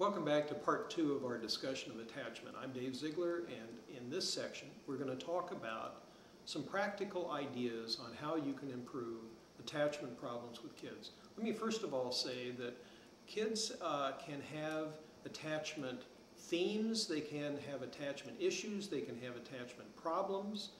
Welcome back to part 2 of our discussion of attachment. I'm Dave Ziegler, and in this section we're going to talk about some practical ideas on how you can improve attachment problems with kids. Let me first of all say that kids can have attachment themes, they can have attachment issues, they can have attachment problems,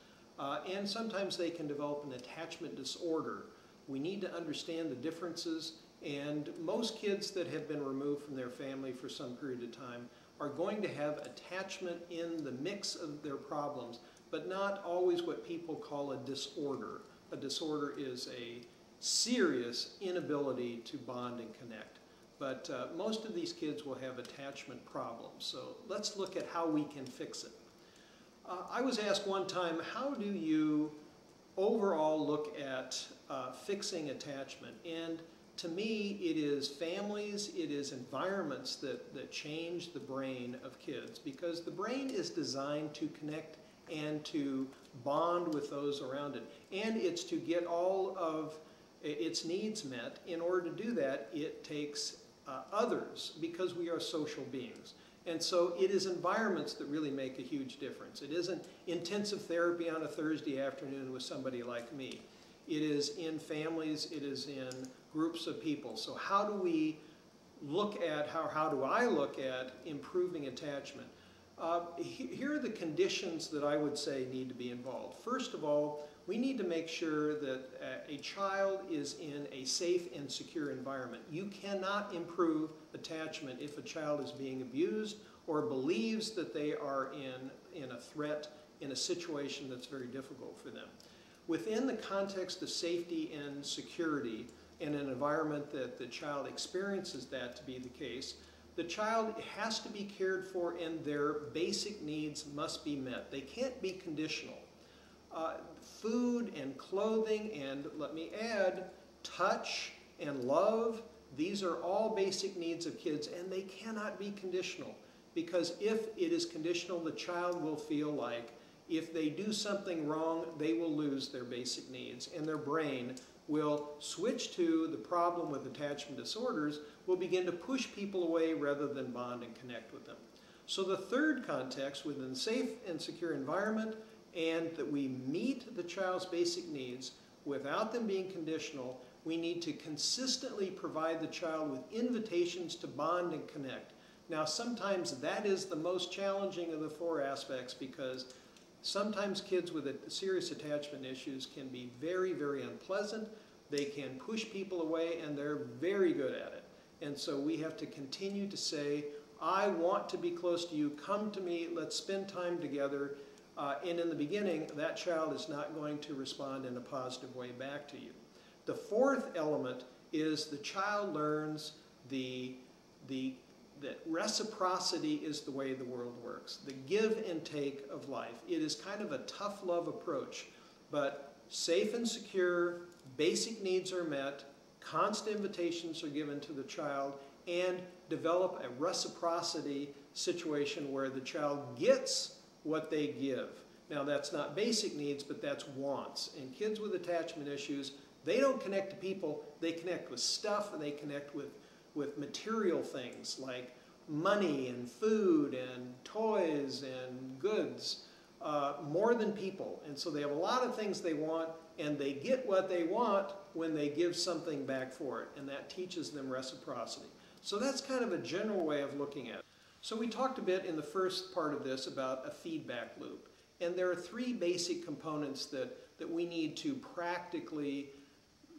and sometimes they can develop an attachment disorder. We need to understand the differences, and most kids that have been removed from their family for some period of time are going to have attachment in the mix of their problems, but not always what people call a disorder. A disorder is a serious inability to bond and connect. But most of these kids will have attachment problems. So let's look at how we can fix it. I was asked one time, how do you overall look at fixing attachment? And to me, it is families, it is environments that change the brain of kids, because the brain is designed to connect and to bond with those around it. And it's to get all of its needs met. In order to do that, it takes others, because we are social beings. And so it is environments that really make a huge difference. It isn't intensive therapy on a Thursday afternoon with somebody like me. It is in families, it is in groups of people. So how do we look at, how do I look at improving attachment? Here are the conditions that I would say need to be involved. First of all, we need to make sure that a child is in a safe and secure environment. You cannot improve attachment if a child is being abused or believes that they are in a threat, in a situation that's very difficult for them. Within the context of safety and security, in an environment that the child experiences that to be the case, the child has to be cared for and their basic needs must be met. They can't be conditional. Food and clothing, and let me add, touch and love, these are all basic needs of kids, and they cannot be conditional, because if it is conditional, the child will feel like if they do something wrong, they will lose their basic needs, and their brain will switch to the problem with attachment disorders, will begin to push people away rather than bond and connect with them. So the third context, within a safe and secure environment, and that we meet the child's basic needs without them being conditional, we need to consistently provide the child with invitations to bond and connect. Now, sometimes that is the most challenging of the four aspects, because sometimes kids with serious attachment issues can be very, very unpleasant. They can push people away, and they're very good at it. And so we have to continue to say, I want to be close to you, come to me, let's spend time together. And in the beginning, that child is not going to respond in a positive way back to you. The fourth element is the child learns that reciprocity is the way the world works, the give and take of life. It is kind of a tough love approach, but safe and secure, basic needs are met, constant invitations are given to the child, and develop a reciprocity situation where the child gets what they give. Now, that's not basic needs, but that's wants. And kids with attachment issues, they don't connect to people, they connect with stuff, and they connect with material things like money and food and toys and goods, more than people. And so they have a lot of things they want, and they get what they want when they give something back for it, and that teaches them reciprocity. So that's kind of a general way of looking at it. So we talked a bit in the first part of this about a feedback loop, and there are three basic components that we need to practically,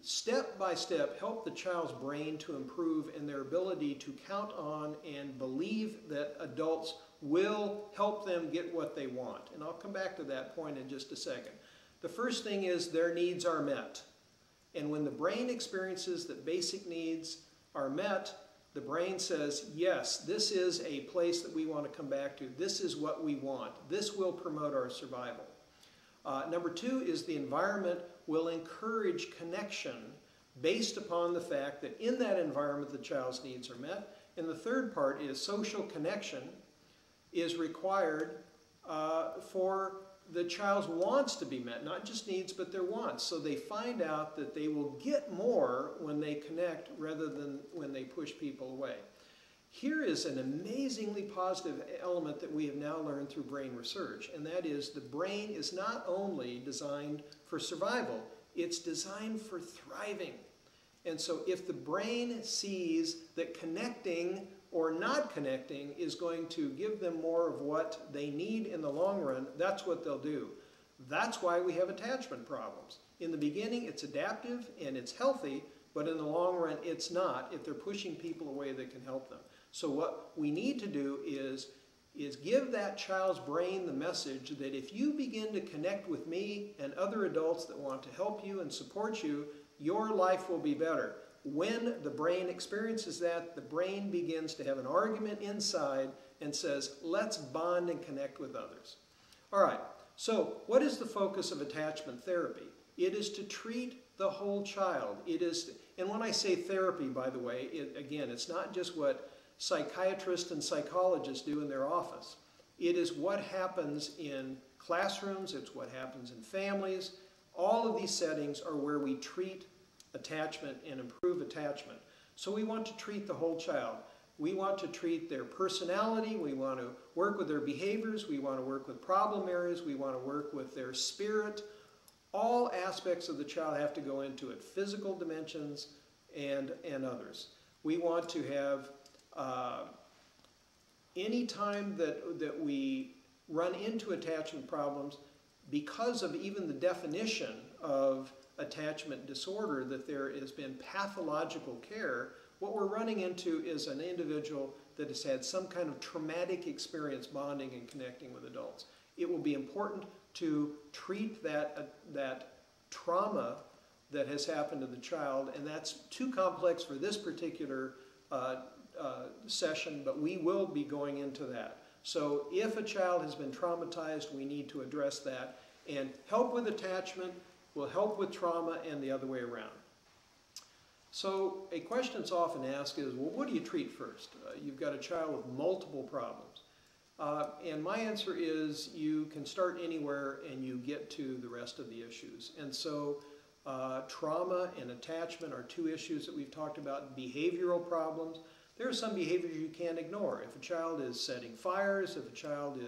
step by step, help the child's brain to improve and their ability to count on and believe that adults will help them get what they want. And I'll come back to that point in just a second. The first thing is their needs are met. And when the brain experiences that basic needs are met, the brain says, yes, this is a place that we want to come back to. This is what we want. This will promote our survival. Number two is the environment will encourage connection based upon the fact that in that environment the child's needs are met. And the third part is social connection is required for the child's wants to be met, not just needs, but their wants. So they find out that they will get more when they connect rather than when they push people away. Here is an amazingly positive element that we have now learned through brain research, and that is the brain is not only designed for survival, it's designed for thriving. And so if the brain sees that connecting or not connecting is going to give them more of what they need in the long run, that's what they'll do. That's why we have attachment problems. In the beginning, it's adaptive and it's healthy, but in the long run, it's not if they're pushing people away that can help them. So what we need to do is give that child's brain the message that if you begin to connect with me and other adults that want to help you and support you, your life will be better. When the brain experiences that, the brain begins to have an argument inside and says, let's bond and connect with others. All right, so what is the focus of attachment therapy? It is to treat the whole child. It is, and when I say therapy, by the way, again, it's not just what psychiatrists and psychologists do in their office. It is what happens in classrooms, it's what happens in families. All of these settings are where we treat attachment and improve attachment. So we want to treat the whole child. We want to treat their personality, we want to work with their behaviors, we want to work with problem areas, we want to work with their spirit. All aspects of the child have to go into it, physical dimensions and others. We want to have any time that we run into attachment problems, because of even the definition of attachment disorder, that there has been pathological care, what we're running into is an individual that has had some kind of traumatic experience bonding and connecting with adults. It will be important to treat that trauma that has happened to the child, and that's too complex for this particular session, but we will be going into that. So if a child has been traumatized, we need to address that, and help with attachment will help with trauma and the other way around. So a question that's often asked is, well, what do you treat first? You've got a child with multiple problems. And my answer is you can start anywhere and you get to the rest of the issues. And so trauma and attachment are two issues that we've talked about. Behavioral problems. There are some behaviors you can't ignore. If a child is setting fires, if a child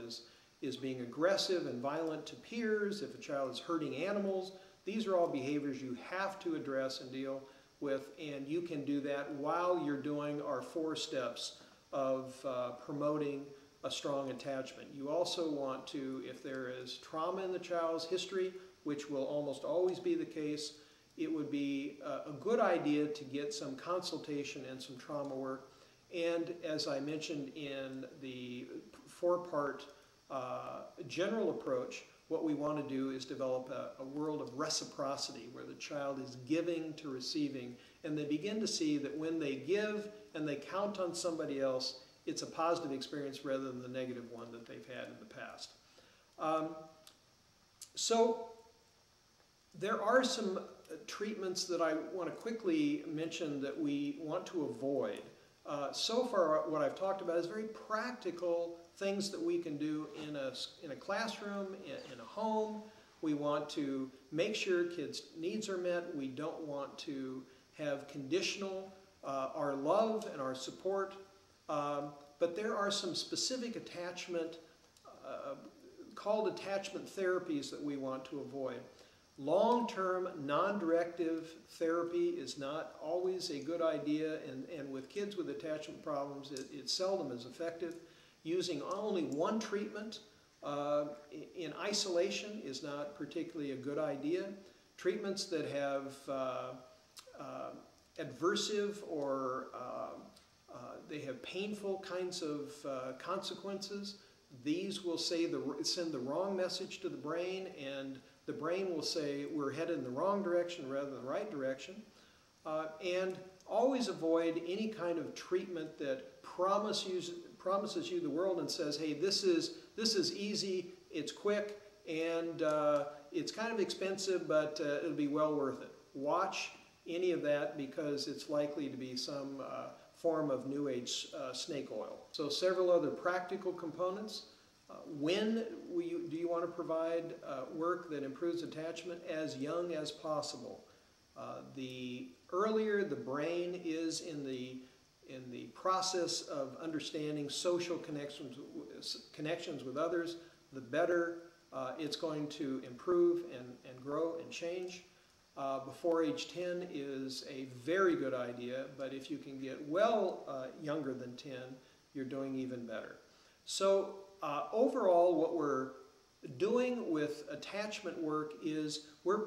is being aggressive and violent to peers, if a child is hurting animals, these are all behaviors you have to address and deal with, and you can do that while you're doing our 4 steps of promoting a strong attachment. You also want to, if there is trauma in the child's history, which will almost always be the case, it would be a good idea to get some consultation and some trauma work. And as I mentioned in the 4-part general approach, what we want to do is develop a world of reciprocity where the child is giving to receiving, and they begin to see that when they give and they count on somebody else, it's a positive experience rather than the negative one that they've had in the past. So there are some treatments that I want to quickly mention that we want to avoid. So far what I've talked about is very practical things that we can do in a classroom, in a home. We want to make sure kids' needs are met. We don't want to have conditional our love and our support. But there are some specific attachment, called attachment therapies that we want to avoid. Long-term, non-directive therapy is not always a good idea, and with kids with attachment problems, it seldom is effective. Using only one treatment in isolation is not particularly a good idea. Treatments that have adversive or they have painful kinds of consequences, these will send the wrong message to the brain, and the brain will say we're headed in the wrong direction rather than the right direction. And always avoid any kind of treatment that promises you the world and says, hey, this is easy, it's quick, and it's kind of expensive, but it'll be well worth it. Watch any of that, because it's likely to be some form of New Age snake oil. So several other practical components. When do you want to provide work that improves attachment? As young as possible. The earlier the brain is in the the process of understanding social connections with others, the better it's going to improve and grow and change. Before age 10 is a very good idea, but if you can get well younger than 10, you're doing even better. So overall, what we're doing with attachment work is we're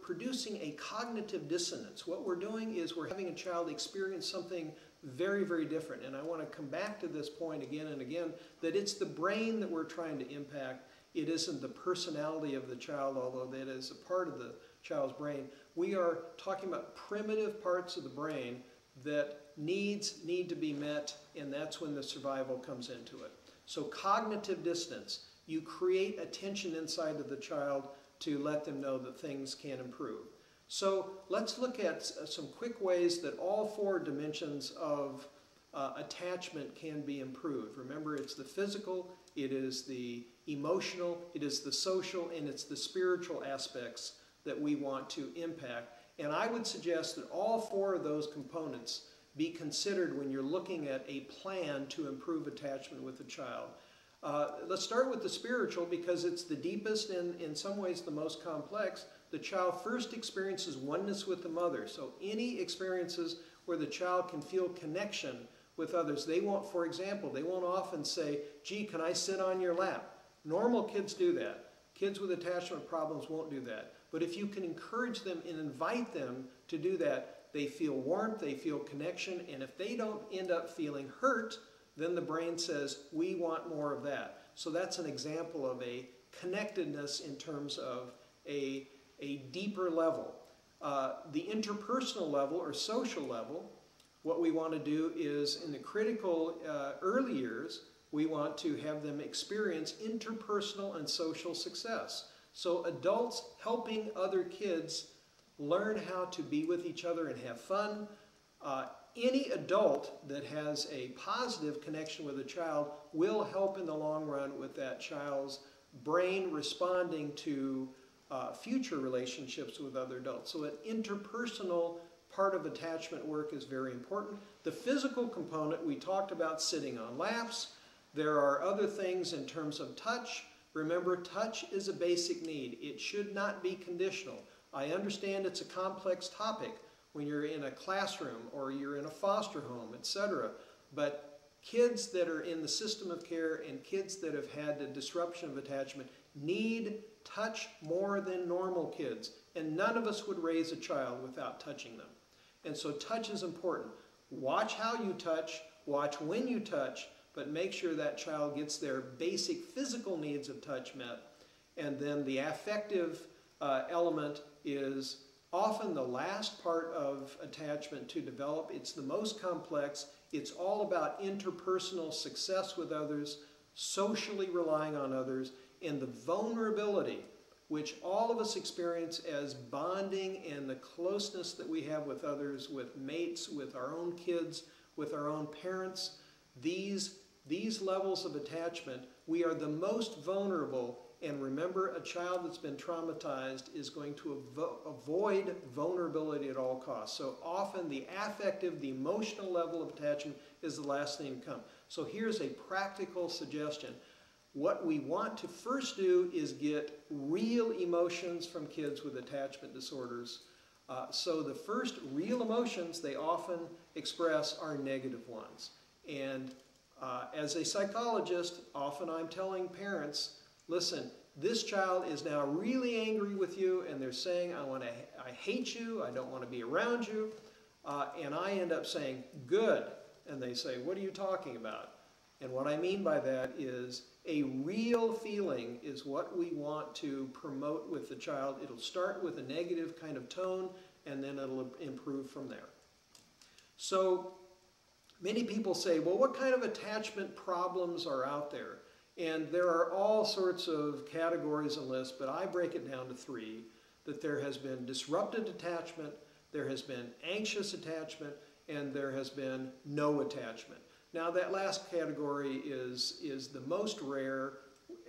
producing a cognitive dissonance. What we're doing is we're having a child experience something very, very different. And I want to come back to this point again and again, that it's the brain that we're trying to impact. It isn't the personality of the child, although that is a part of the child's brain. We are talking about primitive parts of the brain that need to be met, and that's when the survival comes into it. So cognitive dissonance. You create a tension inside of the child to let them know that things can improve. So let's look at some quick ways that all four dimensions of attachment can be improved. Remember, it's the physical, it is the emotional, it is the social, and it's the spiritual aspects that we want to impact. And I would suggest that all four of those components be considered when you're looking at a plan to improve attachment with a child. Let's start with the spiritual because it's the deepest and in some ways the most complex. The child first experiences oneness with the mother. So any experiences where the child can feel connection with others. They won't, for example, they won't often say, gee, can I sit on your lap? Normal kids do that. Kids with attachment problems won't do that. But if you can encourage them and invite them to do that, they feel warmth, they feel connection, and if they don't end up feeling hurt, then the brain says, we want more of that. So that's an example of a connectedness in terms of a deeper level. The interpersonal level or social level, what we want to do is in the critical early years, we want to have them experience interpersonal and social success. So adults helping other kids learn how to be with each other and have fun. Any adult that has a positive connection with a child will help in the long run with that child's brain responding to future relationships with other adults. So an interpersonal part of attachment work is very important. The physical component, we talked about sitting on laps. There are other things in terms of touch. Remember, touch is a basic need. It should not be conditional. I understand it's a complex topic when you're in a classroom or you're in a foster home, etc. But kids that are in the system of care and kids that have had a disruption of attachment need touch more than normal kids. And none of us would raise a child without touching them. And so touch is important. Watch how you touch, watch when you touch, but make sure that child gets their basic physical needs of touch met. And then the affective element is often the last part of attachment to develop. It's the most complex. It's all about interpersonal success with others, socially relying on others, and the vulnerability which all of us experience as bonding and the closeness that we have with others, with mates, with our own kids, with our own parents. These levels of attachment, we are the most vulnerable. And remember, a child that's been traumatized is going to avoid vulnerability at all costs. So often the affective, the emotional level of attachment is the last thing to come. So here's a practical suggestion. What we want to first do is get real emotions from kids with attachment disorders. So the first real emotions they often express are negative ones. And as a psychologist, often I'm telling parents, listen, this child is now really angry with you and they're saying, I hate you, I don't want to be around you. And I end up saying, good. And they say, what are you talking about? And what I mean by that is a real feeling is what we want to promote with the child. It'll start with a negative kind of tone and then it'll improve from there. So many people say, well, what kind of attachment problems are out there? And there are all sorts of categories and lists, but I break it down to three. That there has been disrupted attachment, there has been anxious attachment, and there has been no attachment. Now that last category is the most rare,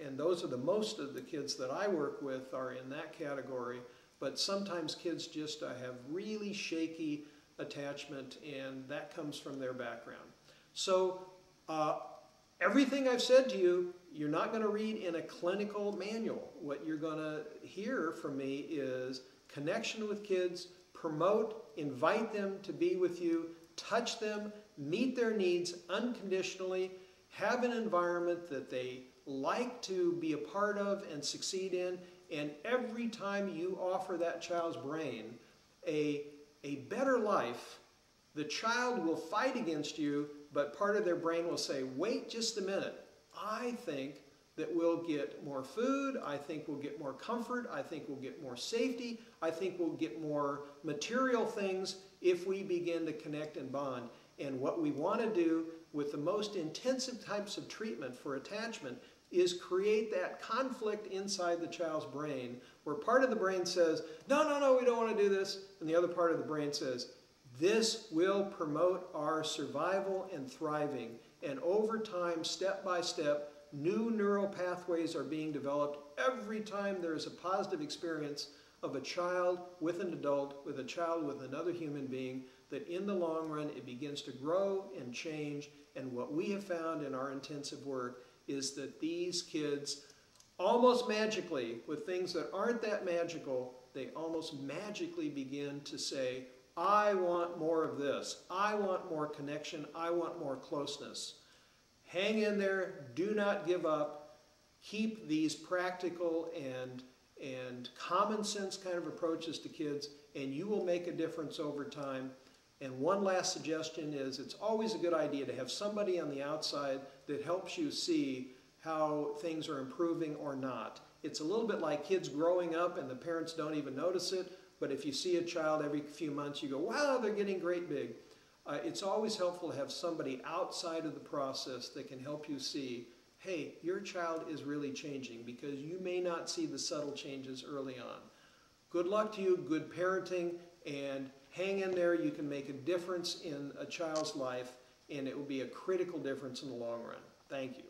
and those are the most of the kids that I work with are in that category, but sometimes kids just have really shaky attachment, and that comes from their background. So everything I've said to you, you're not going to read in a clinical manual. What you're going to hear from me is connection with kids, promote, invite them to be with you, touch them, meet their needs unconditionally, have an environment that they like to be a part of and succeed in, and every time you offer that child's brain a better life, the child will fight against you, but part of their brain will say, wait just a minute, I think that we'll get more food, I think we'll get more comfort, I think we'll get more safety, I think we'll get more material things if we begin to connect and bond. And what we want to do with the most intensive types of treatment for attachment is create that conflict inside the child's brain where part of the brain says, no, no, no, we don't want to do this, and the other part of the brain says, this will promote our survival and thriving. And over time, step by step, new neural pathways are being developed every time there is a positive experience of a child with an adult, with a child with another human being, that in the long run it begins to grow and change. And what we have found in our intensive work is that these kids, almost magically, with things that aren't that magical, they almost magically begin to say, I want more of this. I want more connection. I want more closeness. Hang in there. Do not give up. Keep these practical and common sense kind of approaches to kids, and you will make a difference over time. And one last suggestion is it's always a good idea to have somebody on the outside that helps you see how things are improving or not. It's a little bit like kids growing up and the parents don't even notice it, but if you see a child every few months, you go, wow, they're getting great big. It's always helpful to have somebody outside of the process that can help you see, hey, your child is really changing, because you may not see the subtle changes early on. Good luck to you, good parenting, and hang in there. You can make a difference in a child's life, and it will be a critical difference in the long run. Thank you.